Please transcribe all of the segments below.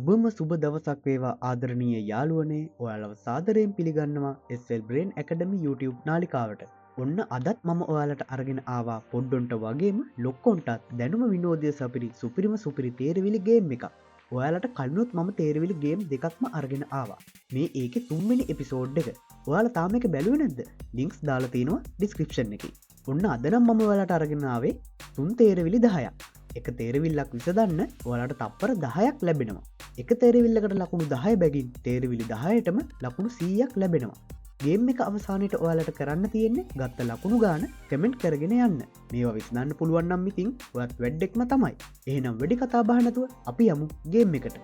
සුබම සුබ දවසක් වේවා ආදරණීය යාළුවනේ ඔයාලව සාදරයෙන් පිළිගන්නවා SL Brain Academy YouTube නාලිකාවට. ඔන්න අදත් මම ඔයාලට අරගෙන ආවා පොඩ්ඩොන්ට වගේම ලොක්කොන්ටත් දැනුම විනෝදය සපිරි සුපිරි තේරවිලි ගේම් එක. ඔයාලට කලිනුත් මම තේරවිලි ගේම් දෙකක්ම අරගෙන ආවා. මේ ඒක තුන්වෙනි එපිසෝඩ් එක. ඔයාලා තාම එක බැලුවේ නැද්ද? ලින්ක්ස් දාලා තියෙනවා ඩිස්ක්‍රිප්ෂන් එකේ. ඔන්න අද නම් මම ඔයාලට අරගෙන ආවේ තුන් තේරවිලි 10ක්. එක තේරවිල්ලක් විසඳන්න ඔයාලට තප්පර 10ක් ලැබෙනවා. එක තේරවිල්ලකට ලකුණු 10 බැගින් තේරවිලි 10ටම ලකුණු 100ක් ලැබෙනවා. ගේම් එක අවසානයට ඔයාලට කරන්න තියෙන්නේ ගත්ත ලකුණු ගාන කමෙන්ට් කරගෙන යන්න. මේවා විසඳන්න පුළුවන් නම් ඉතින් ඔයත් වැඩෙක්ම තමයි. එහෙනම් වැඩි කතා බහ නැතුව අපි යමු ගේම් එකට.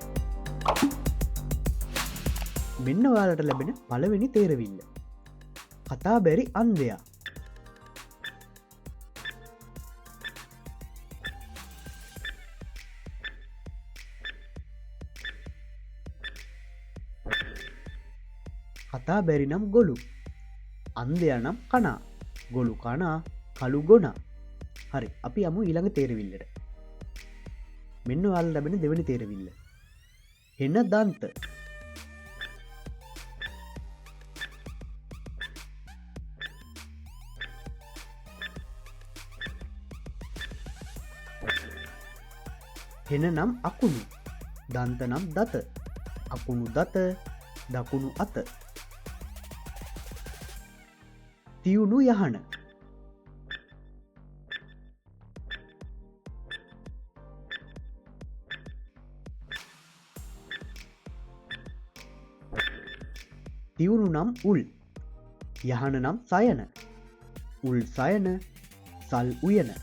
මෙන්න ඔයාලට ලැබෙන පළවෙනි තේරවිල්ල. කතා බැරි අන්ධයා. කතා බැරි නම් ගොලු. අන්දයා නම් කනා. ගොලු කනා කළු ගොනා. හරි අපි යමු ඊළඟ තේරවිල්ලට. මෙන්න ඔයාලට ලැබෙන දෙවෙනි තේරවිල්ල. හෙන දන්ත. හෙන නම් අකුණු. දන්ත නම් දත. අකුණු දත දකුණු අත. තියුණු යහන. තියුණු නම් උල්. යහන නම් සයන. උල් සයන සල් උයන.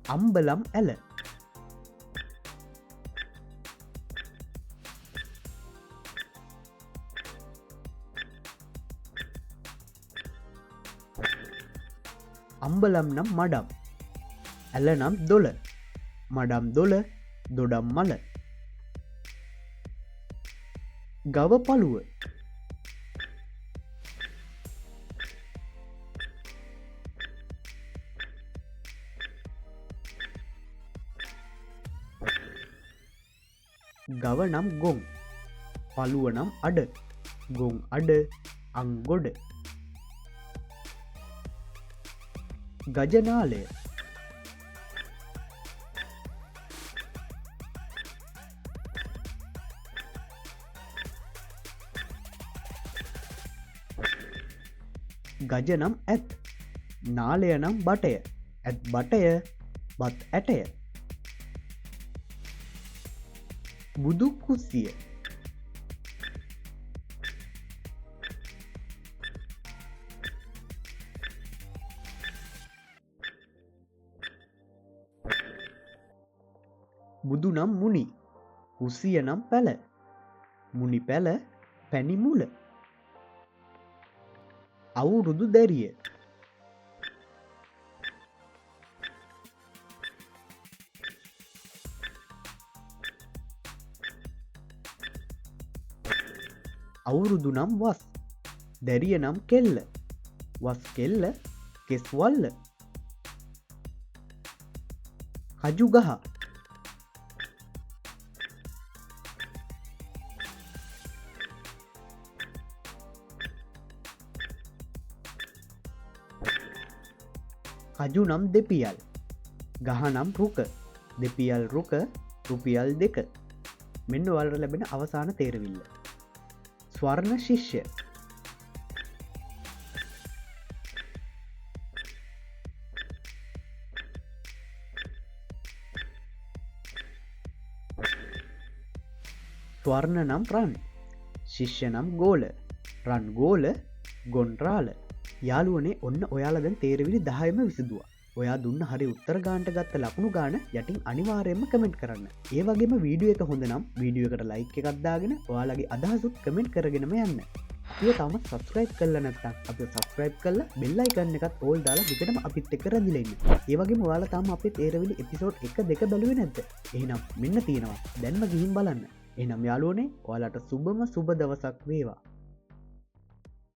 අම්බලම් ඇල. අම්බලම් නම් මඩම්. ඇල නම් දොළ. මඩම් දොළ දොඩම් මල. ගව පළුව. ගව නම් ගොන්. පළුව නම් අඩ. ගොන් අඩ අංගොඩ. ගජනාලය. ගජ නම් ඇත්. නාලය නම් බටය. ඇත් බටය බත් ඇටය. බුදු කුස්සිය. බුදු නම් මුනි. කුසිය නම් පැල. මුනි පැල පැණි මුල. අවුරුදු දැරිය. අවුරුදු නම් වස්. දැරිය නම් කෙල්ල. වස් කෙල්ල කෙස්වල්ල. කජු ගහ. කජු නම් දෙපියල්. ගහ නම් රුක. දෙපියල් රුක රුපියල් 2. මෙන්න ඔයාලට ලැබෙන අවසාන තේරවිල්ල. ස්වර්ණ ශිෂ්‍ය. ස්වර්ණ නම් රන්. ශිෂ්‍ය නම් ගෝල. රන් ගෝල ගොන්රාල. යාළුවනේ ඔන්න ඔයාලා දැන් තේරවිලි 10ම විසඳුවා. ඔයා දුන්න හරි උත්තර ගානට ගත්ත ලකුණු ගාන යටින් අනිවාර්යයෙන්ම කමෙන්ට් කරන්න. ඒ වගේම වීඩියෝ එක හොඳ නම් වීඩියෝ එකට ලයික් එකක් දාගෙන ඔයාලගේ අදහසුත් කමෙන්ට් කරගෙනම යන්න. අපිව තාමත් සබ්ස්ක්‍රයිබ් කරලා නැත්නම් අපිව සබ්ස්ක්‍රයිබ් කරලා බෙල් අයිකන් එකත් ඕල් දාලා දිගටම අපිත් එක්ක රැඳිලා ඉන්න. ඒ වගේම ඔයාලා තාම අපේ තේරවිලි එපිසෝඩ් 1 2 බැලුවේ නැද්ද? එහෙනම් මෙන්න තියෙනවා. දැන්ම ගිහින් බලන්න. එහෙනම් යාළුවනේ ඔයාලට සුබම සුබ දවසක් වේවා.